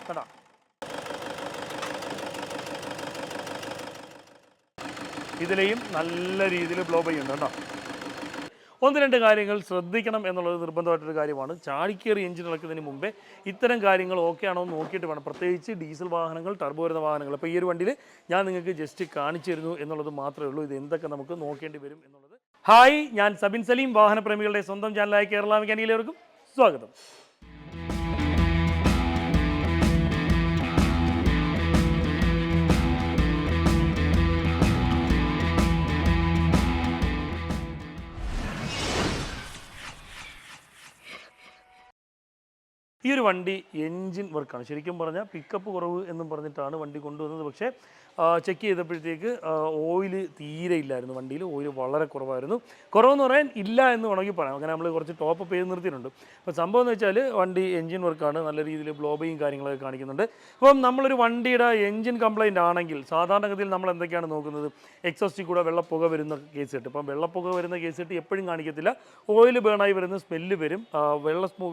കേട്ടോ. ഇതിലെയും നല്ല രീതിയിൽ ബ്ലോ ചെയ്യുന്നുണ്ട് കേട്ടോ. ഒന്ന് രണ്ട് കാര്യങ്ങൾ ശ്രദ്ധിക്കണം എന്നുള്ളത് നിർബന്ധമായിട്ടൊരു കാര്യമാണ്. ചാടിക്കേറി എഞ്ചിൻ ഇളക്കുന്നതിന് മുമ്പേ ഇത്തരം കാര്യങ്ങൾ ഓക്കെ ആണോ എന്ന് നോക്കിയിട്ട് വേണം, പ്രത്യേകിച്ച് ഡീസൽ വാഹനങ്ങൾ, ടർബോ വരുന്ന വാഹനങ്ങൾ. അപ്പോൾ ഈ ഒരു വണ്ടിയിൽ ഞാൻ നിങ്ങൾക്ക് ജസ്റ്റ് കാണിച്ചു തരുന്നു എന്നുള്ളത് മാത്രമേ ഉള്ളൂ. ഇത് എന്തൊക്കെ നമുക്ക് നോക്കേണ്ടി വരും എന്നുള്ളത്. ഹായ്, ഞാൻ സബിൻ സലീം, വാഹനപ്രേമികളുടെ സ്വന്തം ചാനലായ കേരള മെക്കാനിക്കിലേവർക്കും സ്വാഗതം. ഈ ഒരു വണ്ടി എൻജിൻ വർക്കാണ്. ശരിക്കും പറഞ്ഞാൽ പിക്കപ്പ് കുറവ് എന്നും പറഞ്ഞിട്ടാണ് വണ്ടി കൊണ്ടുവന്നത്. പക്ഷേ ചെക്ക് ചെയ്തപ്പോഴത്തേക്ക് ഓയിൽ തീരെ ഇല്ലായിരുന്നു. വണ്ടിയിൽ ഓയിൽ വളരെ കുറവായിരുന്നു. കുറവെന്ന് പറയാൻ ഇല്ല എന്ന് വേണമെങ്കിൽ പറയാം. അങ്ങനെ നമ്മൾ കുറച്ച് ടോപ്പ് അപ്പ് ചെയ്ത് നിർത്തിയിട്ടുണ്ട്. അപ്പോൾ സംഭവം എന്ന് വെച്ചാൽ വണ്ടി എൻജിൻ വർക്കാണ്, നല്ല രീതിയിൽ ബ്ലോബയും കാര്യങ്ങളൊക്കെ കാണിക്കുന്നുണ്ട്. അപ്പം നമ്മളൊരു വണ്ടിയുടെ എൻജിൻ കംപ്ലയിൻ്റ് ആണെങ്കിൽ സാധാരണഗതിയിൽ നമ്മൾ എന്തൊക്കെയാണ് നോക്കുന്നത്? എക്സോസ്റ്റിൽ കൂടെ വെള്ളപ്പുക വരുന്ന കേസ് കിട്ടും. അപ്പം വെള്ളപ്പുക വരുന്ന കേസ് കിട്ടി എപ്പോഴും കാണിക്കത്തില്ല. ഓയിൽ ബേണായി വരുന്ന സ്മെല്ല് വരും.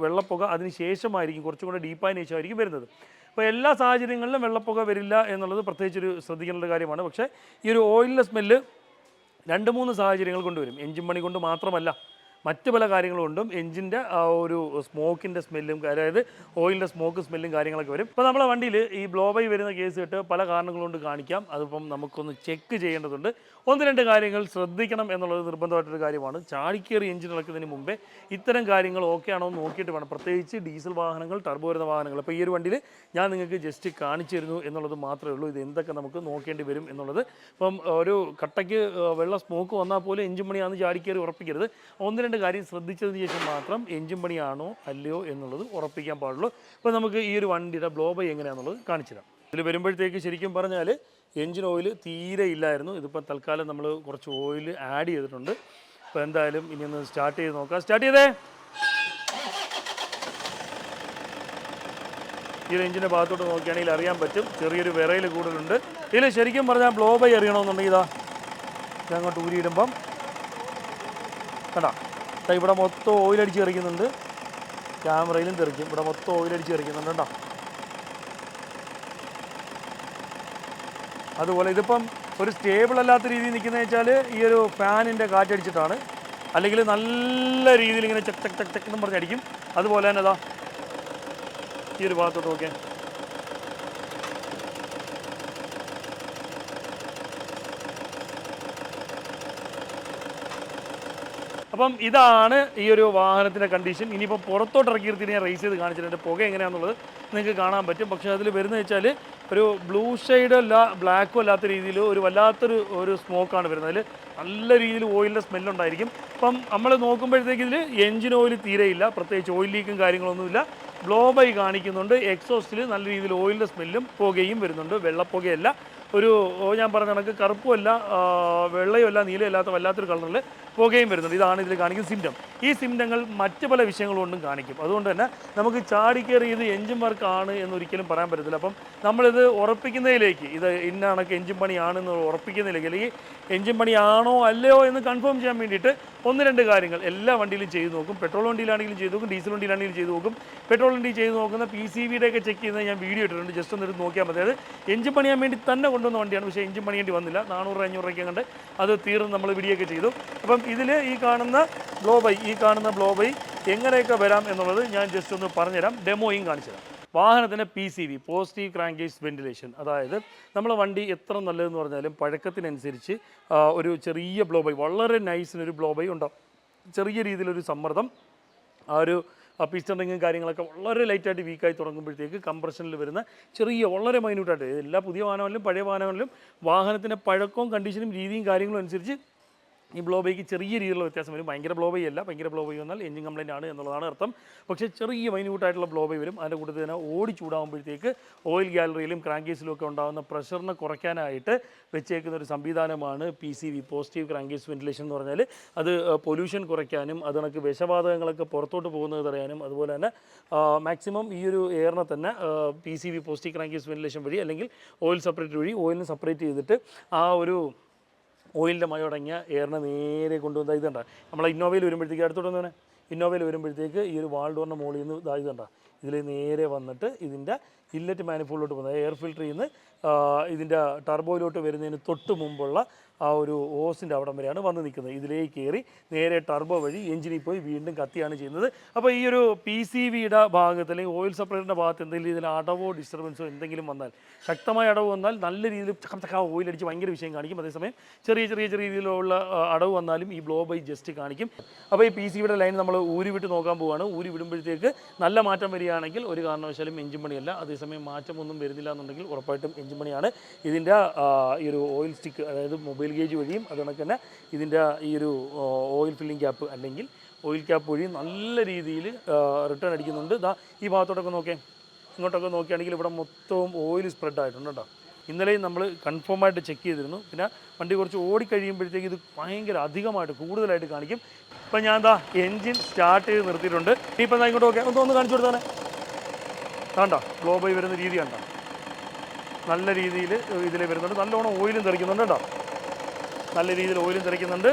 വെള്ളപ്പുക അതിന് ശേഷമായിരിക്കും, കുറച്ചും കൂടെ ഡീപ്പായതിനു ശേഷമായിരിക്കും വരുന്നത്. അപ്പോൾ എല്ലാ സാഹചര്യങ്ങളിലും വെള്ളപ്പുക വരില്ല എന്നുള്ളത് പ്രത്യേകിച്ചൊരു ശ്രദ്ധിക്കേണ്ട കാര്യമാണ്. പക്ഷേ ഈ ഒരു ഓയിലിൻ്റെ സ്മെല്ല് 2-3 സാഹചര്യങ്ങൾ കൊണ്ടുവരും. എൻജിൻ പണി കൊണ്ട് മാത്രമല്ല, മറ്റ് പല കാര്യങ്ങളും കൊണ്ടും എൻജിൻ്റെ ഒരു സ്മോക്കിൻ്റെ സ്മെല്ലും, അതായത് ഓയിലിൻ്റെ സ്മോക്ക് സ്മെല്ലും കാര്യങ്ങളൊക്കെ വരും. ഇപ്പോൾ നമ്മളെ വണ്ടിയിൽ ഈ ബ്ലോബൈ വരുന്ന കേസ് കേട്ട് പല കാരണങ്ങൾ കൊണ്ട് കാണിക്കാം. അതിപ്പം നമുക്കൊന്ന് ചെക്ക് ചെയ്യേണ്ടതുണ്ട്. ഒന്ന് രണ്ട് കാര്യങ്ങൾ ശ്രദ്ധിക്കണം എന്നുള്ളത് നിർബന്ധമായിട്ടൊരു കാര്യമാണ്. ചാടിക്കേറി എൻജിൻ ഇളക്കുന്നതിന് മുമ്പേ ഇത്തരം കാര്യങ്ങൾ ഓക്കെ ആണോ എന്ന് നോക്കിയിട്ട് വേണം, പ്രത്യേകിച്ച് ഡീസൽ വാഹനങ്ങൾ, ടർബോ വരുന്ന വാഹനങ്ങൾ. അപ്പോൾ ഈ ഒരു വണ്ടിയിൽ ഞാൻ നിങ്ങൾക്ക് ജസ്റ്റ് കാണിച്ചു തരുന്നു എന്നുള്ളത് മാത്രമേ ഉള്ളൂ. ഇത് എന്തൊക്കെ നമുക്ക് നോക്കേണ്ടി വരും എന്നുള്ളത്. ഇപ്പം ഒരു കട്ടയ്ക്ക് വെള്ള സ്മോക്ക് വന്നാൽ പോലും എൻജിൻ പണിയാണെന്ന് ചാടിക്കേറി ഉറപ്പിക്കരുത്. ഒന്ന് രണ്ട് കാര്യം ശ്രദ്ധിച്ചതിന് ശേഷം മാത്രം എൻജിൻ പണിയാണോ അല്ലയോ എന്നുള്ളത് ഉറപ്പിക്കാൻ പാടുള്ളൂ. അപ്പോൾ നമുക്ക് ഈ ഒരു വണ്ടിയുടെ ബ്ലോബൈ എങ്ങനെയാണെന്നുള്ളത് കാണിച്ചു തരാം. ഇതിൽ വരുമ്പോഴത്തേക്ക് ശരിക്കും പറഞ്ഞാൽ എൻജിൻ ഓയിൽ തീരെ ഇല്ലായിരുന്നു. ഇതിപ്പോൾ തൽക്കാലം നമ്മൾ കുറച്ച് ഓയിൽ ആഡ് ചെയ്തിട്ടുണ്ട്. അപ്പോൾ എന്തായാലും ഇനി ഒന്ന് സ്റ്റാർട്ട് ചെയ്ത് നോക്കാം. സ്റ്റാർട്ട് ചെയ്തേ. ഈ ഒരു എഞ്ചിൻ്റെ ഭാഗത്തോട്ട് നോക്കുകയാണെങ്കിൽ അറിയാൻ പറ്റും ചെറിയൊരു വിറയിൽ കൂടുതലുണ്ട്. ഇതിൽ ശരിക്കും പറഞ്ഞാൽ ബ്ലോബൈ അറിയണമെന്നുണ്ടെങ്കിൽ ഇതാ ഇതങ്ങോട്ട് ഊരിയിടുമ്പം കണ്ടാ, ഇവിടെ മൊത്തം ഓയിലടിച്ച് തെറിക്കുന്നുണ്ട്. ക്യാമറയിലും തെറിക്കും. ഇവിടെ മൊത്തം ഓയിലടിച്ച് തെറിക്കുന്നുണ്ട് കേട്ടോ. അതുപോലെ ഇതിപ്പം ഒരു സ്റ്റേബിൾ അല്ലാത്ത രീതിയിൽ നിൽക്കുന്നത് വെച്ചാൽ ഈ ഒരു ഫാനിൻ്റെ കാറ്റടിച്ചിട്ടാണ്. അല്ലെങ്കിൽ നല്ല രീതിയിൽ ഇങ്ങനെ ചക്ക് ചക്ക് ചക്ക് ചക്ക് എന്നും പറഞ്ഞടിക്കും. അതുപോലെ തന്നെ അതാ ഈ ഒരു ഭാഗത്തോട്ട് നോക്കിയാൽ അപ്പം ഇതാണ് ഈ ഒരു വാഹനത്തിൻ്റെ കണ്ടീഷൻ. ഇനിയിപ്പോൾ പുറത്തോട്ട് ഇറക്കിയിരുത്തി ഞാൻ റേസ് ചെയ്ത് കാണിച്ചിട്ടുണ്ട് പുക എങ്ങനെയാണെന്നുള്ളത് നിങ്ങൾക്ക് കാണാൻ പറ്റും. പക്ഷേ അതിൽ വരുന്നത് വെച്ചാൽ ഒരു ബ്ലൂ ഷെയ്ഡോ അല്ല ബ്ലാക്കോ അല്ലാത്ത രീതിയിൽ ഒരു വല്ലാത്തൊരു സ്മോക്കാണ് വരുന്നത്. അതിൽ നല്ല രീതിയിൽ ഓയിലിൻ്റെ സ്മെല്ലുണ്ടായിരിക്കും. അപ്പം നമ്മൾ നോക്കുമ്പോഴത്തേക്ക് ഇതിൽ എൻജിൻ ഓയിൽ തീരെയില്ല, പ്രത്യേകിച്ച് ഓയിൽ ലീക്കും കാര്യങ്ങളൊന്നുമില്ല. ബ്ലോബൈ കാണിക്കുന്നുണ്ട്. എക്സോസ്റ്റിൽ നല്ല രീതിയിൽ ഓയിലിൻ്റെ സ്മെല്ലും പുകയും വരുന്നുണ്ട്. വെള്ളപ്പുകയല്ല, ഒരു ഞാൻ പറഞ്ഞ കണക്ക് കറുപ്പുമല്ല, വെള്ളയുമല്ല, നീലയല്ലാത്ത വല്ലാത്തൊരു കളറിൽ പുകയും വരുന്നുണ്ട്. ഇതാണ് ഇതിൽ കാണിക്കുന്ന സിംറ്റം. ഈ സിംറ്റങ്ങൾ മറ്റ് പല വിഷയങ്ങൾ കൊണ്ടും കാണിക്കും. അതുകൊണ്ട് തന്നെ നമുക്ക് ചാടിക്കേറി ഇത് എൻജിൻ വർക്കാണ് എന്നൊരിക്കലും പറയാൻ പറ്റത്തില്ല. അപ്പം നമ്മളിത് ഉറപ്പിക്കുന്നതിലേക്ക്, ഇത് ഇന്ന കണക്ക് എൻജിൻ പണിയാണെന്ന് ഉറപ്പിക്കുന്നതിലേക്ക്, അല്ലെങ്കിൽ എൻജിൻ പണിയാണോ അല്ലയോ എന്ന് കൺഫേം ചെയ്യാൻ വേണ്ടിയിട്ട് ഒന്ന് രണ്ട് കാര്യങ്ങൾ എല്ലാ വണ്ടിയിലും ചെയ്ത് നോക്കും. പെട്രോൾ വണ്ടിയിലാണെങ്കിലും ചെയ്ത് നോക്കും, ഡീസൽ വണ്ടിയിലാണെങ്കിലും ചെയ്ത് നോക്കും. പെട്രോൾ വണ്ടി ചെയ്ത് നോക്കുന്ന PCVയുടെ ഒക്കെ ചെക്ക് ചെയ്യുന്നത് ഞാൻ വീഡിയോ ഇട്ടിട്ടുണ്ട്. ജസ്റ്റ് ഒന്ന് എടുത്ത് നോക്കിയാൽ മതി. അതായത് എൻജിൻ പണിയാൻ വേണ്ടി തന്നെ കൊണ്ടുവന്ന വണ്ടിയാണ്. പക്ഷേ എൻജിൻ പണിയേണ്ടി വന്നില്ല. 400-500 രൂപയ്ക്ക് കണ്ട് അത് തീർന്ന് നമ്മൾ വീഡിയോ ഒക്കെ ചെയ്തു. അപ്പം ഇതിൽ ഈ കാണുന്ന ബ്ലോബൈ എങ്ങനെയൊക്കെ വരാം എന്നുള്ളത് ഞാൻ ജസ്റ്റ് ഒന്ന് പറഞ്ഞുതരാം, ഡെമോയും കാണിച്ചു തരാം. വാഹനത്തിൻ്റെ PCV, പോസിറ്റീവ് ക്രാങ്കേസ് വെന്റിലേഷൻ, അതായത് നമ്മളെ വണ്ടി എത്ര നല്ലതെന്ന് പറഞ്ഞാലും പഴക്കത്തിനനുസരിച്ച് ഒരു ചെറിയ ബ്ലോബൈ, വളരെ നൈസിനൊരു ബ്ലോബൈ ഉണ്ടാവും. ചെറിയ രീതിയിലൊരു സമ്മർദ്ദം, ആ ഒരു പിസ്റ്റൺ റിങ്ങും കാര്യങ്ങളൊക്കെ വളരെ ലൈറ്റായിട്ട് വീക്കായി തുടങ്ങുമ്പോഴത്തേക്ക് കംപ്രഷനിൽ വരുന്ന ചെറിയ വളരെ മൈന്യൂട്ടായിട്ട്, എല്ലാ പുതിയ വാഹനങ്ങളിലും പഴയ വാഹനങ്ങളിലും വാഹനത്തിൻ്റെ പഴക്കവും കണ്ടീഷനും രീതിയും കാര്യങ്ങളും അനുസരിച്ച് ഈ ബ്ലോബൈക്ക് ചെറിയ രീതിയിലുള്ള വ്യത്യാസം വരും. ഭയങ്കര ബ്ലോബൈ അല്ല, ഭയങ്കര ബ്ലോബൈ വന്നാൽ എൻജിൻ കംപ്ലൈൻ്റ് ആണ് എന്നുള്ളതാണ് അർത്ഥം. പക്ഷേ ചെറിയ മൈന്യൂട്ടായിട്ടുള്ള ബ്ലോബൈ വരും. അതിൻ്റെ കൂട്ടത്തിൽ തന്നെ ഓടി ചൂടാകുമ്പോഴത്തേക്ക് ഓയിൽ ഗാലറിയിലും ക്രാങ്കേസിലും ഒക്കെ ഉണ്ടാകുന്ന പ്രഷറിനെ കുറയ്ക്കാനായിട്ട് വെച്ചേക്കുന്ന ഒരു സംവിധാനമാണ് PCV, പോസിറ്റീവ് ക്രാങ്കേസ് വെന്റിലേഷൻ എന്ന് പറഞ്ഞാൽ. അത് പൊല്യൂഷൻ കുറയ്ക്കാനും അത് കണക്ക് വിഷവാതകങ്ങളൊക്കെ പുറത്തോട്ട് പോകുന്നത് തടയാനും, അതുപോലെ തന്നെ മാക്സിമം ഈ ഒരു എയറിനെ തന്നെ PCV, പോസിറ്റീവ് ക്രാങ്കേസ് വെന്റിലേഷൻ വഴി അല്ലെങ്കിൽ ഓയിൽ സെപ്പറേറ്റർ വഴി ഓയിലിന് സെപ്പറേറ്റ് ചെയ്തിട്ട് ആ ഒരു ഓയിലിൻ്റെ മയമടങ്ങിയ എയറിനെ നേരെ കൊണ്ടുവന്ന ഇതുണ്ട. നമ്മളെ ഇന്നോവയിൽ വരുമ്പോഴത്തേക്ക് അടുത്തോട്ട് വന്നേ, ഇന്നോവയിൽ വരുമ്പോഴത്തേക്ക് ഈ ഒരു വാൾ ഡോറിൻ്റെ മുകളിൽ നിന്ന് ഇതുണ്ട, ഇതിൽ നേരെ വന്നിട്ട് ഇതിൻ്റെ ഇല്ലറ്റ് മാനിഫോൾഡിലോട്ട് പോകുന്നത് എയർ ഫിൽറ്ററിൽ നിന്ന് ഇതിൻ്റെ ടർബോയിലോട്ട് വരുന്നതിന് തൊട്ട് മുമ്പുള്ള ആ ഒരു ഓസിൻ്റെ അവിടം വരെയാണ് വന്ന് നിൽക്കുന്നത്. ഇതിലേക്ക് കയറി നേരെ ടർബോ വഴി എഞ്ചിനിൽ പോയി വീണ്ടും കത്തിയാണ് ചെയ്യുന്നത്. അപ്പോൾ ഈ ഒരു PCVയുടെ ഭാഗത്ത് അല്ലെങ്കിൽ ഓയിൽ സെപ്പറേറ്ററിൻ്റെ ഭാഗത്ത് എന്തെങ്കിലും ഇതിൽ അടവോ ഡിസ്റ്റർബൻസോ എന്തെങ്കിലും വന്നാൽ, ശക്തമായ അടവ് വന്നാൽ നല്ല രീതിയിൽ ഓയിൽ അടിച്ച് ഭയങ്കര വിഷയം കാണിക്കും. അതേസമയം ചെറിയ രീതിയിലുള്ള അടവ് വന്നാലും ഈ ബ്ലോ ബൈ ജസ്റ്റ് കാണിക്കും. അപ്പോൾ ഈ PCVയുടെ ലൈൻ നമ്മൾ ഊരി വിട്ട് നോക്കാൻ പോവുകയാണ്. ഊരി വിടുമ്പോഴത്തേക്ക് നല്ല മാറ്റം വരികയാണെങ്കിൽ ഒരു കാരണവശാലും എഞ്ചിൻ പണിയല്ല. അതേസമയം മാറ്റമൊന്നും വരുന്നില്ല എന്നുണ്ടെങ്കിൽ ഉറപ്പായിട്ടും എഞ്ചിൻ പണിയാണ്. ഇതിൻ്റെ ഈ ഒരു ഓയിൽ സ്റ്റിക്ക്, അതായത് മൊബൈൽ ഗേജ് വഴിയും അതുകണക്ക് തന്നെ ഇതിൻ്റെ ഈ ഒരു ഓയിൽ ഫില്ലിംഗ് ക്യാപ്പ് അല്ലെങ്കിൽ ഓയിൽ ക്യാപ്പ് വഴിയും നല്ല രീതിയിൽ റിട്ടേൺ അടിക്കുന്നുണ്ട്. ഈ ഭാഗത്തോട്ടൊക്കെ നോക്കിയേ, ഇങ്ങോട്ടൊക്കെ നോക്കുകയാണെങ്കിൽ ഇവിടെ മൊത്തവും ഓയിൽ സ്പ്രെഡ് ആയിട്ടുണ്ട് കേട്ടോ. ഇന്നലെയും നമ്മൾ കൺഫേമായിട്ട് ചെക്ക് ചെയ്തിരുന്നു. പിന്നെ വണ്ടി കുറച്ച് ഓടിക്കഴിയുമ്പോഴത്തേക്ക് ഇത് ഭയങ്കര അധികമായിട്ട് കൂടുതലായിട്ട് കാണിക്കും. ഇപ്പം ഞാൻ എൻജിൻ സ്റ്റാർട്ട് ചെയ്ത് നിർത്തിയിട്ടുണ്ട്. ഇനിയിപ്പോൾ ഇങ്ങോട്ട് നോക്കിയാൽ ഒന്ന് കാണിച്ചു കൊടുത്താൽ കണ്ടോ ഗ്ലോ ബൈ വരുന്ന രീതി കണ്ടോ, നല്ല രീതിയിൽ ഇതിൽ വരുന്നുണ്ട്. നല്ലോണം ഓയിലും തെറിക്കുന്നുണ്ട് കേട്ടോ, നല്ല രീതിയിൽ ഓയിലും തെറിക്കുന്നുണ്ട്.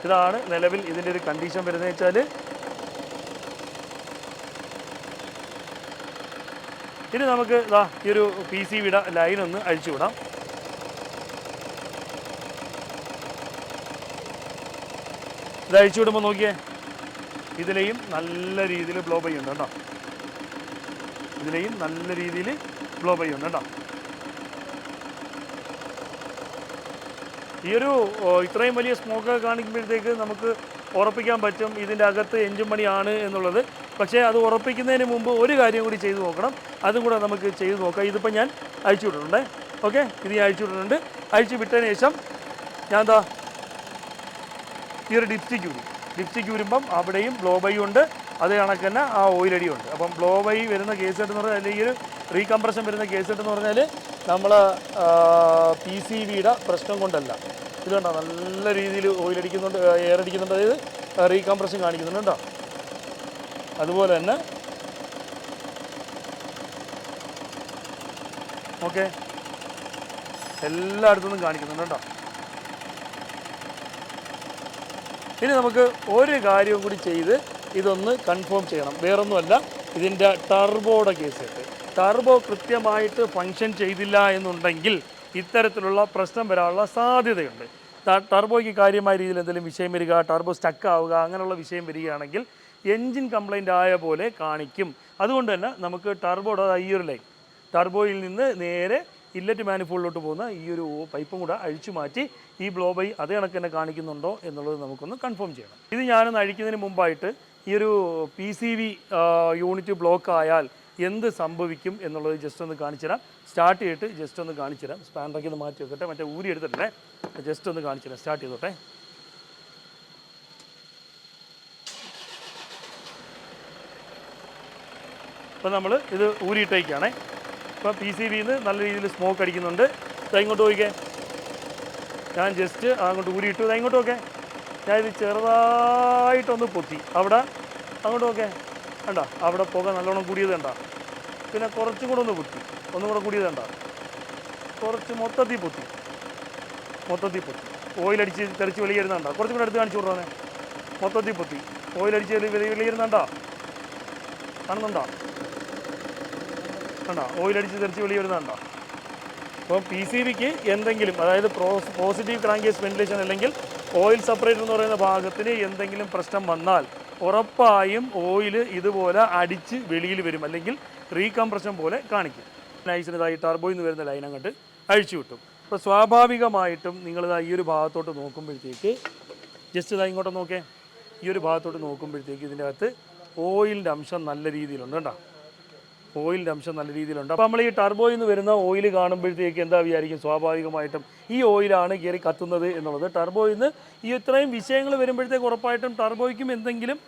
ഇതാണ് നിലവിൽ ഇതിൻ്റെ ഒരു കണ്ടീഷൻ വരുന്നത് വെച്ചാൽ, ഇനി നമുക്ക് ഈ ഒരു PCVയുടെ ലൈൻ ഒന്ന് അഴിച്ചു വിടാം. ഇത് അഴിച്ചു വിടുമ്പോൾ നോക്കിയേ, ഇതിലെയും നല്ല രീതിയിൽ ബ്ലോ ബൈ ഉണ്ട് കേട്ടോ, ഇതിലെയും നല്ല രീതിയിൽ ബ്ലോ ബൈ ഉണ്ട് കേട്ടോ. ഈ ഒരു ഇത്രയും വലിയ സ്മോക്ക് കാണിക്കുമ്പോഴത്തേക്ക് നമുക്ക് ഉറപ്പിക്കാൻ പറ്റും ഇതിൻ്റെ അകത്ത് എഞ്ചിൻ പണിയാണ് എന്നുള്ളത്. പക്ഷേ അത് ഉറപ്പിക്കുന്നതിന് മുമ്പ് ഒരു കാര്യം കൂടി ചെയ്ത് നോക്കണം, അതും കൂടെ നമുക്ക് ചെയ്ത് നോക്കാം. ഇതിപ്പോൾ ഞാൻ അഴിച്ചു വിട്ടിട്ടുണ്ട്. ഓക്കെ, ഇത് ഞാൻ അഴിച്ചു വിട്ടിട്ടുണ്ട്. അഴിച്ചു വിട്ടതിന് ശേഷം ഞാൻ ഈ ഒരു ഡിപ്സ്റ്റിക്ക് ഊരുമ്പം അവിടെയും ബ്ലോ ബൈ ഉണ്ട്, അതേ കണക്ക് തന്നെ ആ ഓയിലടിയും ഉണ്ട്. അപ്പം ബ്ലോ ബൈ വരുന്ന കേസ് എന്ന് പറഞ്ഞാൽ, അല്ലെങ്കിൽ ഒരു റീകംപ്രഷൻ വരുന്ന കേസ് എന്ന് പറഞ്ഞാൽ നമ്മൾ PCVയുടെ പ്രശ്നം കൊണ്ടല്ല. ഇത് കണ്ടോ നല്ല രീതിയിൽ ഓയിലടിക്കുന്നുണ്ട്, എയർ അടിക്കുന്നുണ്ട്, അതായത് റീകംപ്രഷൻ കാണിക്കുന്നുണ്ട് കേട്ടോ. അതുപോലെ തന്നെ ഓക്കെ എല്ലായിടത്തുനിന്നും കാണിക്കുന്നുണ്ട് കേട്ടോ. ഇനി നമുക്ക് ഒരു കാര്യവും കൂടി ചെയ്ത് ഇതൊന്ന് കൺഫേം ചെയ്യണം. വേറൊന്നുമല്ല, ഇതിൻ്റെ ടർബോയുടെ കേസ്. ടർബോ കൃത്യമായിട്ട് ഫങ്ഷൻ ചെയ്തില്ല എന്നുണ്ടെങ്കിൽ ഇത്തരത്തിലുള്ള പ്രശ്നം വരാനുള്ള സാധ്യതയുണ്ട്. ടർബോയ്ക്ക് കാര്യമായ രീതിയിൽ എന്തെങ്കിലും വിഷയം വരിക, ടർബോ സ്റ്റക്ക് ആവുക, അങ്ങനെയുള്ള വിഷയം വരികയാണെങ്കിൽ എൻജിൻ കംപ്ലൈൻ്റ് ആയ പോലെ കാണിക്കും. അതുകൊണ്ട് തന്നെ നമുക്ക് ടർബോയുടെ ഈ ഒരു ലൈൻ, ടർബോയിൽ നിന്ന് നേരെ ഇല്ലറ്റ് മാനിഫോൾഡിലോട്ട് പോകുന്ന ഈ ഒരു പൈപ്പും കൂടെ അഴിച്ചു മാറ്റി ഈ ബ്ലോ ബൈ അതേ കണക്ക് തന്നെ കാണിക്കുന്നുണ്ടോ എന്നുള്ളത് നമുക്കൊന്ന് കൺഫേം ചെയ്യണം. ഇത് ഞാനൊന്ന് അഴിക്കുന്നതിന് മുമ്പായിട്ട് ഈ ഒരു PCV യൂണിറ്റ് ബ്ലോക്ക് ആയാൽ എന്ത് സംഭവിക്കും എന്നുള്ളത് ജസ്റ്റ് ഒന്ന് കാണിച്ചു തരാം. സ്റ്റാർട്ട് ചെയ്തിട്ട് ജസ്റ്റ് ഒന്ന് കാണിച്ചു തരാം. സ്പാൻഡറൊക്കെ ഒന്ന് മാറ്റി വെക്കട്ടെ, മറ്റേ ഊരി എടുത്തിട്ടേ, ജസ്റ്റ് ഒന്ന് കാണിച്ചു തരാം. സ്റ്റാർട്ട് ചെയ്തോട്ടെ. അപ്പോൾ നമ്മൾ ഇത് ഊരിയിട്ടേക്കാണേ. ഇപ്പോൾ PCVന്ന് നല്ല രീതിയിൽ സ്മോക്ക് അടിക്കുന്നുണ്ട്. ഇങ്ങോട്ട് പോയിക്കേ, ഞാൻ ജസ്റ്റ് അങ്ങോട്ട് ഊരിയിട്ടു. ഇങ്ങോട്ട് നോക്കേ, ഞാൻ ഇത് ചെറുതായിട്ടൊന്ന് പൊത്തി. അവിടെ അങ്ങോട്ട് നോക്കേ, കണ്ട അവിടെ പുക നല്ലോണം കൂടിയത് കണ്ട. പിന്നെ കുറച്ചും കൂടെ ഒന്ന് പൊത്തി, ഒന്നും കൂടെ കൂടിയത് കണ്ട. കുറച്ച് മൊത്തത്തിൽ പൊത്തി. ഓയിലടിച്ച് തെറിച്ച് വെളിയിരുന്നുണ്ടോ? കുറച്ചും കൂടെ എടുത്ത് കാണിച്ചു കൊടുക്കാനേ. മൊത്തത്തിൽ പൊത്തി ഓയിലടിച്ച് വെളിയിരുന്നുണ്ടോ? കാണുന്നുണ്ടോ? കണ്ടോ ഓയിലടിച്ച് തെറിച്ച് വെളി വരുന്നുണ്ടോ? അപ്പോൾ PCVക്ക് എന്തെങ്കിലും, അതായത് പോസിറ്റീവ് ക്രാങ്കേസ് വെന്റിലേഷൻ അല്ലെങ്കിൽ ഓയിൽ സെപ്പറേറ്റർ എന്ന് പറയുന്ന ഭാഗത്തിന് എന്തെങ്കിലും പ്രശ്നം വന്നാൽ ഉറപ്പായും ഓയിൽ ഇതുപോലെ അടിച്ച് വെളിയിൽ വരും, അല്ലെങ്കിൽ റീകംപ്രഷൻ പോലെ കാണിക്കും. നൈസിനതായി ടർബോയിൽ നിന്ന് വരുന്ന ലൈൻ അങ്ങോട്ട് അഴിച്ചു വിട്ടും. അപ്പോൾ സ്വാഭാവികമായിട്ടും നിങ്ങളിതാ ഈ ഒരു ഭാഗത്തോട്ട് നോക്കുമ്പോഴത്തേക്ക്, ജസ്റ്റ് ഇതാ ഇങ്ങോട്ട് നോക്കേ, ഈ ഒരു ഭാഗത്തോട്ട് നോക്കുമ്പോഴത്തേക്ക് ഇതിൻ്റെ അകത്ത് ഓയിലിൻ്റെ അംശം നല്ല രീതിയിലുണ്ട് കേട്ടോ. ഓയിലിൻ്റെ അംശം നല്ല രീതിയിലുണ്ട്. അപ്പോൾ നമ്മൾ ഈ ടർബോയിൽ നിന്ന് വരുന്ന ഓയിൽ കാണുമ്പോഴത്തേക്ക് എന്താ വിചാരിക്കും? സ്വാഭാവികമായിട്ടും ഈ ഓയിലാണ് കയറി കത്തുന്നത് എന്നുള്ളത്. ടർബോയിൽ നിന്ന് ഈ ഇത്രയും വിഷയങ്ങൾ വരുമ്പോഴത്തേക്ക് ഉറപ്പായിട്ടും ടർബോയ്ക്കും എന്തെങ്കിലും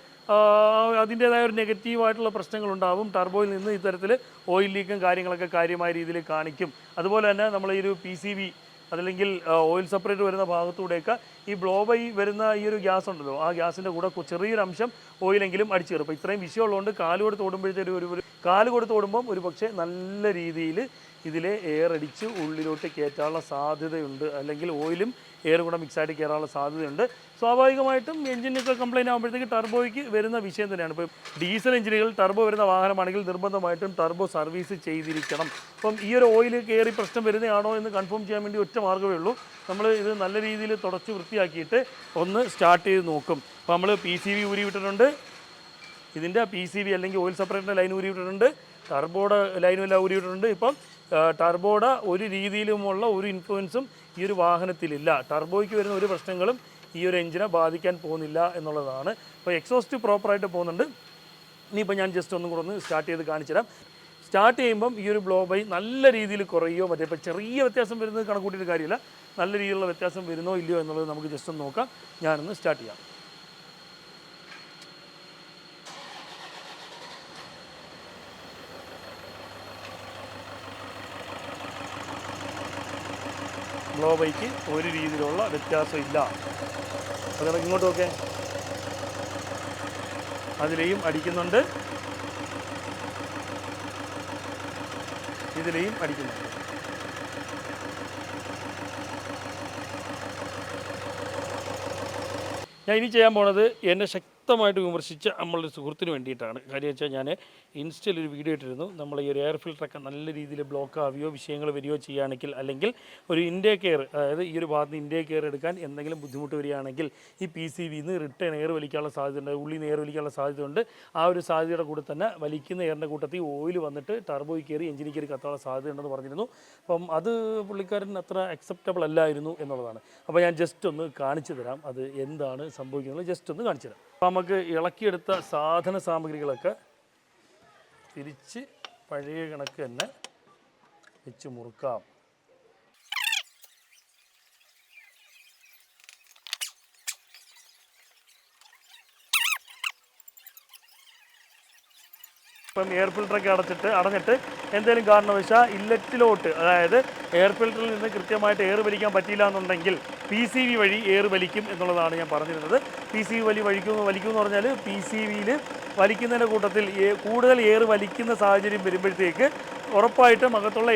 അതിൻ്റേതായ ഒരു നെഗറ്റീവായിട്ടുള്ള പ്രശ്നങ്ങളുണ്ടാവും. ടർബോയിൽ നിന്ന് ഇത്തരത്തിൽ ഓയിൽ ലീക്കും കാര്യങ്ങളൊക്കെ കാര്യമായ രീതിയിൽ കാണിക്കും. അതുപോലെ തന്നെ നമ്മൾ ഈ ഒരു PCV അതല്ലെങ്കിൽ ഓയിൽ സെപ്പറേറ്റർ വരുന്ന ഭാഗത്തൂടെയൊക്കെ ഈ ബ്ലോ ബൈ വരുന്ന ഈ ഒരു ഗ്യാസ് ഉണ്ടല്ലോ, ആ ഗ്യാസിൻ്റെ കൂടെ ചെറിയൊരു അംശം ഓയിലെങ്കിലും അടിച്ചു കയറും. അപ്പോൾ ഇത്രയും വിഷയമുള്ളതുകൊണ്ട് കാല് കൊടുത്ത് ഓടുമ്പോഴത്തേക്ക് കാല് കൊടുത്ത് ഓടുമ്പം ഒരു പക്ഷേ നല്ല രീതിയിൽ ഇതിലെ എയർ അടിച്ച് ഉള്ളിലോട്ട് കയറ്റാനുള്ള സാധ്യതയുണ്ട്, അല്ലെങ്കിൽ ഓയിലും എയറും കൂടെ മിക്സായിട്ട് കയറാനുള്ള സാധ്യതയുണ്ട്. സ്വാഭാവികമായിട്ടും എഞ്ചിനൊക്കെ കംപ്ലയിൻ്റ് ആകുമ്പോഴത്തേക്ക് ടർബോയ്ക്ക് വരുന്ന വിഷയം തന്നെയാണ്. ഇപ്പോൾ ഡീസൽ എഞ്ചിനുകൾ ടർബോ വരുന്ന വാഹനമാണെങ്കിൽ നിർബന്ധമായിട്ടും ടർബോ സർവീസ് ചെയ്തിരിക്കണം. അപ്പം ഈ ഒരു ഓയിൽ കയറി പ്രശ്നം വരുന്നതാണോ എന്ന് കൺഫേം ചെയ്യാൻ വേണ്ടി ഒറ്റ മാർഗ്ഗമേ ഉള്ളൂ. നമ്മൾ ഇത് നല്ല രീതിയിൽ തുടച്ച് വൃത്തിയാക്കിയിട്ട് ഒന്ന് സ്റ്റാർട്ട് ചെയ്ത് നോക്കും. അപ്പോൾ നമ്മൾ PCV ഊരി വിട്ടിട്ടുണ്ട്, ഇതിൻ്റെ PCV അല്ലെങ്കിൽ ഓയിൽ സെപ്പറേറ്ററിൻ്റെ ലൈൻ ഊരി വിട്ടിട്ടുണ്ട്, ടർബോയുടെ ലൈനും എല്ലാം ഊരി വിട്ടിട്ടുണ്ട്. ഇപ്പം ടർബോയുടെ ഒരു രീതിയിലുമുള്ള ഒരു ഇൻഫ്ലുവൻസും ഈ ഒരു വാഹനത്തിലില്ല. ടർബോയ്ക്ക് വരുന്ന ഒരു പ്രശ്നങ്ങളും ഈ ഒരു എഞ്ചിനെ ബാധിക്കാൻ പോകുന്നില്ല എന്നുള്ളതാണ്. അപ്പോൾ എക്സോസ്റ്റ് പ്രോപ്പറായിട്ട് പോകുന്നുണ്ട്. ഇനിയിപ്പോൾ ഞാൻ ജസ്റ്റ് ഒന്നും കൂടെ ഒന്ന് സ്റ്റാർട്ട് ചെയ്ത് കാണിച്ചു തരാം. സ്റ്റാർട്ട് ചെയ്യുമ്പം ഈ ഒരു ബ്ലോ ബൈ നല്ല രീതിയിൽ കുറയോ മറ്റേ ഇപ്പോൾ ചെറിയ വ്യത്യാസം വരുന്നത് കണക്കൂട്ടിയിട്ട് കാര്യമില്ല, നല്ല രീതിയിലുള്ള വ്യത്യാസം വരുന്നോ ഇല്ലയോ എന്നുള്ളത് നമുക്ക് ജസ്റ്റ് ഒന്ന് നോക്കാം. ഞാനൊന്ന് സ്റ്റാർട്ട് ചെയ്യാം. ബ്ലോ ബൈക്ക് ഒരു രീതിയിലുള്ള വ്യത്യാസമില്ല. അത് ഇങ്ങോട്ട് നോക്കേ, അതിലെയും അടിക്കുന്നുണ്ട്, ഇതിലെയും അടിക്കുന്നുണ്ട്. ഞാൻ ഇനി ചെയ്യാൻ പോണത് എന്നെ ശക്തമായിട്ട് വിമർശിച്ച നമ്മളൊരു സുഹൃത്തിന് വേണ്ടിയിട്ടാണ്. കാര്യം വെച്ചാൽ ഞാൻ ഇൻസ്റ്റയിൽ ഒരു വീഡിയോ ഇട്ടിരുന്നു. നമ്മൾ ഈ ഒരു എയർ ഫിൽറ്ററൊക്കെ നല്ല രീതിയിൽ ബ്ലോക്ക് ആവുകയോ വിഷയങ്ങൾ വരികയോ ചെയ്യുകയാണെങ്കിൽ, അല്ലെങ്കിൽ ഒരു ഇൻടേക്ക് എയർ, അതായത് ഈ ഒരു ഭാഗത്ത് ഇൻടേക്ക് എയർ എടുക്കാൻ എന്തെങ്കിലും ബുദ്ധിമുട്ട് വരികയാണെങ്കിൽ ഈ PCVന്ന് റിട്ടേൺ എയർ വലിക്കാനുള്ള സാധ്യതയുണ്ട്, ഉള്ളിൽ നിന്ന് എയർ വലിക്കാനുള്ള സാധ്യതയുണ്ട്. ആ ഒരു സാധ്യതയുടെ കൂടെ തന്നെ വലിക്കുന്ന എയറിൻ്റെ കൂട്ടത്തിൽ ഓയിൽ വന്നിട്ട് ടർബോയിൽ കയറി എഞ്ചിനിൽ കയറി കത്താനുള്ള സാധ്യതയുണ്ടെന്ന് പറഞ്ഞിരുന്നു. അപ്പം അത് പുള്ളിക്കാരൻ അത്ര അക്സെപ്റ്റബിൾ അല്ലായിരുന്നു എന്നുള്ളതാണ്. അപ്പോൾ ഞാൻ ജസ്റ്റ് ഒന്ന് കാണിച്ചു തരാം അത് എന്താണ് സംഭവിക്കുന്നത്, ജസ്റ്റ് ഒന്ന് കാണിച്ചു തരാം. അപ്പോൾ നമുക്ക് ഇളക്കിയെടുത്ത സാധന സാമഗ്രികളൊക്കെ തിരിച്ച് പഴയ കണക്ക് തന്നെ വെച്ച് മുറുക്കാം. ഇപ്പം എയർ ഫിൽറ്ററൊക്കെ അടഞ്ഞിട്ട് എന്തെങ്കിലും കാരണവശാൽ ഇല്ലറ്റിലോട്ട്, അതായത് എയർ ഫിൽറ്ററിൽ നിന്ന് കൃത്യമായിട്ട് എയർ വലിക്കാൻ പറ്റിയില്ല എന്നുണ്ടെങ്കിൽ PCV വഴി എയർ വലിക്കും എന്നുള്ളതാണ് ഞാൻ പറഞ്ഞിരുന്നത്. PCV വലിക്കുമെന്ന് പറഞ്ഞാൽ PCVയിൽ വലിക്കുന്നതിൻ്റെ കൂട്ടത്തിൽ കൂടുതൽ എയർ വലിക്കുന്ന സാഹചര്യം വരുമ്പോഴത്തേക്ക് ഉറപ്പായിട്ടും അകത്തുള്ള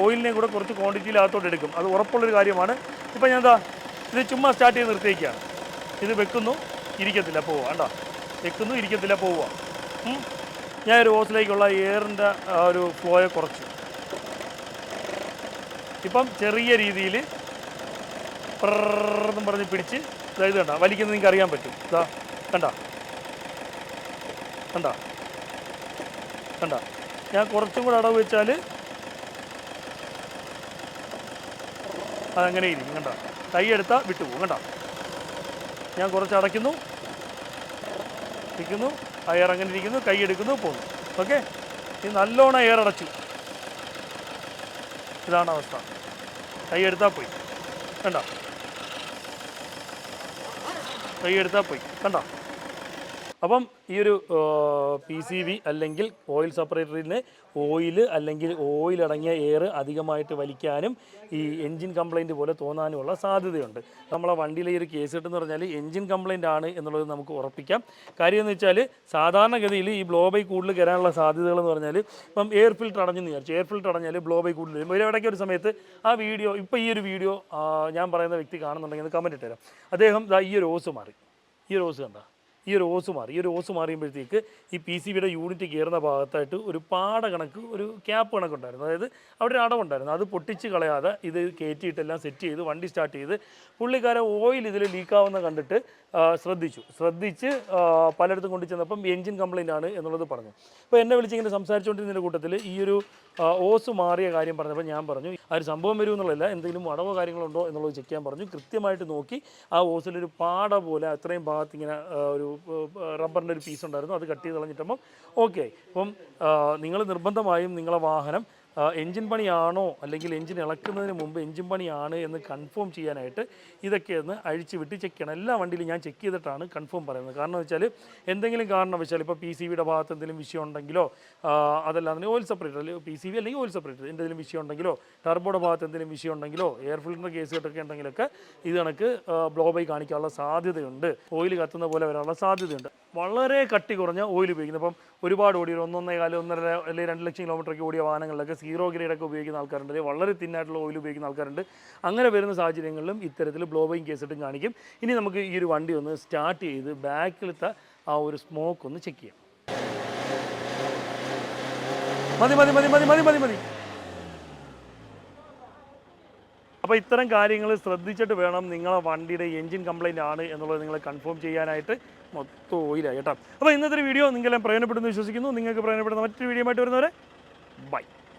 ഓയിലിനെയും കൂടെ കുറച്ച് ക്വാണ്ടിറ്റിയിൽ അകത്തോട്ട് എടുക്കും. അത് ഉറപ്പുള്ളൊരു കാര്യമാണ്. ഇപ്പം ഞാൻ ഇത് ചുമ്മാ സ്റ്റാർട്ട് ചെയ്ത് നിർത്തിയേക്കാണ്. ഇത് വെക്കുന്നു, ഇരിക്കത്തില്ല, പോവുക. കണ്ടോ, വെക്കുന്നു, ഇരിക്കത്തില്ല, പോവുക. ഞാൻ ഒരു ഓസിലേക്കുള്ള എയറിൻ്റെ ഒരു ഫ്ലോയെ കുറച്ചു. ഇപ്പം ചെറിയ രീതിയിൽ എന്നും പറഞ്ഞ് പിടിച്ച് ഇത് കണ്ട വലിക്കുന്നത് നിങ്ങൾക്ക് അറിയാൻ പറ്റും. ഇതാ കണ്ട കണ്ട കണ്ട ഞാൻ കുറച്ചും കൂടെ അടവ് വെച്ചാൽ അതങ്ങനെ ഇരിക്കും. കണ്ട, കൈ എടുത്താൽ വിട്ടുപോകും. കണ്ട, ഞാൻ കുറച്ച് അടയ്ക്കുന്നു, ഇരിക്കുന്നു, ആ എയർ അങ്ങനെ ഇരിക്കുന്നു, കൈ എടുക്കുന്നു, പോകുന്നു. ഓക്കെ, ഇത് നല്ലോണം എയർ അടച്ചു. ഇതാണ് അവസ്ഥ. കൈ എടുത്താൽ പോയി. കണ്ട, കൈ എടുത്താൽ പോയി. കണ്ട. അപ്പം ഈ ഒരു PCV അല്ലെങ്കിൽ ഓയിൽ സെപ്പറേറ്ററിന് അല്ലെങ്കിൽ ഓയിൽ അടങ്ങിയ എയർ അധികമായിട്ട് വലിക്കാനും ഈ എൻജിൻ കംപ്ലയിൻറ്റ് പോലെ തോന്നാനുമുള്ള സാധ്യതയുണ്ട്. നമ്മളെ വണ്ടിയിലെ ഈ ഒരു കേസ് കിട്ടുമെന്ന് പറഞ്ഞാൽ എൻജിൻ കംപ്ലയിൻ്റ് ആണ് എന്നുള്ളത് നമുക്ക് ഉറപ്പിക്കാം. കാര്യം എന്ന് വെച്ചാൽ സാധാരണഗതിയിൽ ഈ ബ്ലോ ബൈ കൂടുതൽ കയറാനുള്ള സാധ്യതകളെന്ന് പറഞ്ഞാൽ, ഇപ്പം എയർ ഫിൽറ്റർ അടഞ്ഞെന്ന് വിചാരിച്ചു, എയർ ഫിൽറ്റർ അടഞ്ഞാൽ ബ്ലോ ബൈ കൂടുതൽ വരും. ഇടയ്ക്ക് ഒരു സമയത്ത് ആ വീഡിയോ, ഇപ്പോൾ ഈ ഒരു വീഡിയോ ഞാൻ പറയുന്ന വ്യക്തി കാണുന്നുണ്ടെങ്കിൽ കമൻറ്റ് ഇട്ടുതരാം. അദ്ദേഹം ഈ ഒരു ഓസ് മാറി, ഈ ഒരു ഓസ് കണ്ട, ഈ ഒരു ഓസ് മാറിയുമ്പോഴത്തേക്ക് ഈ PCVയുടെ യൂണിറ്റ് കയറുന്ന ഭാഗത്തായിട്ട് ഒരു പാട കണക്ക്, ഒരു ക്യാപ്പ് കണക്കുണ്ടായിരുന്നു. അതായത് അവിടെ ഒരു അടവുണ്ടായിരുന്നു. അത് പൊട്ടിച്ച് കളയാതെ ഇത് കയറ്റിയിട്ടെല്ലാം സെറ്റ് ചെയ്ത് വണ്ടി സ്റ്റാർട്ട് ചെയ്ത് പുള്ളിക്കാരൻ ഓയിൽ ഇതിൽ ലീക്കാവുന്ന കണ്ടിട്ട് ശ്രദ്ധിച്ച് പലയിടത്തും കൊണ്ടു ചെന്നപ്പം എൻജിൻ കംപ്ലയിൻ്റ് ആണ് എന്നുള്ളത് പറഞ്ഞു. അപ്പോൾ എന്നെ വിളിച്ചിങ്ങനെ സംസാരിച്ചുകൊണ്ടിരുന്നതിൻ്റെ കൂട്ടത്തിൽ ഈ ഒരു ഓസ് മാറിയ കാര്യം പറഞ്ഞപ്പോൾ ഞാൻ പറഞ്ഞു, ആ ഒരു സംഭവം വരുമെന്നുള്ളതല്ല, എന്തെങ്കിലും അടവോ കാര്യങ്ങളുണ്ടോ എന്നുള്ളത് ചെക്ക് ചെയ്യാൻ പറഞ്ഞു. കൃത്യമായിട്ട് നോക്കി ആ ഓസിലൊരു പാട പോലെ അത്രയും ഭാഗത്ത് ഇങ്ങനെ ഒരു റബ്ബറിൻ്റെ ഒരു പീസ് ഉണ്ടായിരുന്നു. അത് കട്ട് ചെയ്ത് കളഞ്ഞിട്ടപ്പം ഓക്കെ. അപ്പം നിങ്ങൾ നിർബന്ധമായും നിങ്ങളെ വാഹനം എൻജിൻ പണിയാണോ അല്ലെങ്കിൽ എൻജിൻ ഇളക്കുന്നതിന് മുമ്പ് എൻജിൻ പണിയാണ് എന്ന് കൺഫേം ചെയ്യാനായിട്ട് ഇതൊക്കെ ഒന്ന് അഴിച്ച് വിട്ട് ചെക്ക് ചെയ്യണം. എല്ലാ വണ്ടിയിലും ഞാൻ ചെക്ക് ചെയ്തിട്ടാണ് കൺഫേം പറയുന്നത്. കാരണം വെച്ചാൽ എന്തെങ്കിലും കാരണവശാൽ ഇപ്പോൾ PCVയുടെ ഭാഗത്ത് എന്തെങ്കിലും വിഷയം ഉണ്ടെങ്കിലോ, അതല്ലാതെ ഓയിൽ സെപ്പറേറ്റർ അല്ലെങ്കിൽ PCV അല്ലെങ്കിൽ ഓയിൽ സെപ്പറേറ്റർ എന്തെങ്കിലും വിഷയം ഉണ്ടെങ്കിലോ, ടർബോയുടെ ഭാഗത്ത് എന്തെങ്കിലും വിഷയം ഉണ്ടെങ്കിലോ, എയർ ഫിൽറ്ററിൻ്റെ കേസ് കെട്ടൊക്കെ ഉണ്ടെങ്കിലൊക്കെ ഇത് കണക്ക് ബ്ലോ ബൈ കാണിക്കാനുള്ള സാധ്യതയുണ്ട്. ഓയിൽ കത്തുന്ന പോലെ വരാനുള്ള സാധ്യതയുണ്ട്. വളരെ കട്ടി കുറഞ്ഞ ഓയിൽ ഉപയോഗിക്കുന്നത്. അപ്പം ഒരുപാട് ഓടി 1.5 അല്ലെങ്കിൽ 2 ലക്ഷം കിലോമീറ്ററൊക്കെ ഓടിയ വാഹനങ്ങളിലൊക്കെ സീറോ ഗ്രേഡൊക്കെ ഉപയോഗിക്കുന്ന ആൾക്കാരുണ്ട്, വളരെ തിന്നായിട്ടുള്ള ഓയിൽ ഉപയോഗിക്കുന്ന ആൾക്കാരുണ്ട്. അങ്ങനെ വരുന്ന സാഹചര്യങ്ങളിലും ഇത്തരത്തിൽ ബ്ലോബിങ് കേസിട്ടും കാണിക്കും. ഇനി നമുക്ക് ഈ ഒരു വണ്ടി ഒന്ന് സ്റ്റാർട്ട് ചെയ്ത് ബാക്കിലത്തെ ആ ഒരു സ്മോക്ക് ഒന്ന് ചെക്ക് ചെയ്യാം. മതി മതി മതി മതി മതി മതി മതി. അപ്പോൾ ഇത്തരം കാര്യങ്ങൾ ശ്രദ്ധിച്ചിട്ട് വേണം നിങ്ങളെ വണ്ടിയുടെ എൻജിൻ കംപ്ലൈൻ്റ് ആണ് എന്നുള്ളത് നിങ്ങൾ കൺഫേം ചെയ്യാനായിട്ട്. മൊത്തം ഓയിലായി കേട്ടോ. അപ്പോൾ ഇന്നത്തെ വീഡിയോ നിങ്ങളെല്ലാം പ്രയോജനപ്പെടുന്നു വിശ്വസിക്കുന്നു. നിങ്ങൾക്ക് പ്രയോജനപ്പെടുന്ന മറ്റൊരു വീഡിയോ ആയിട്ട് വരുന്നവരെ ബൈ.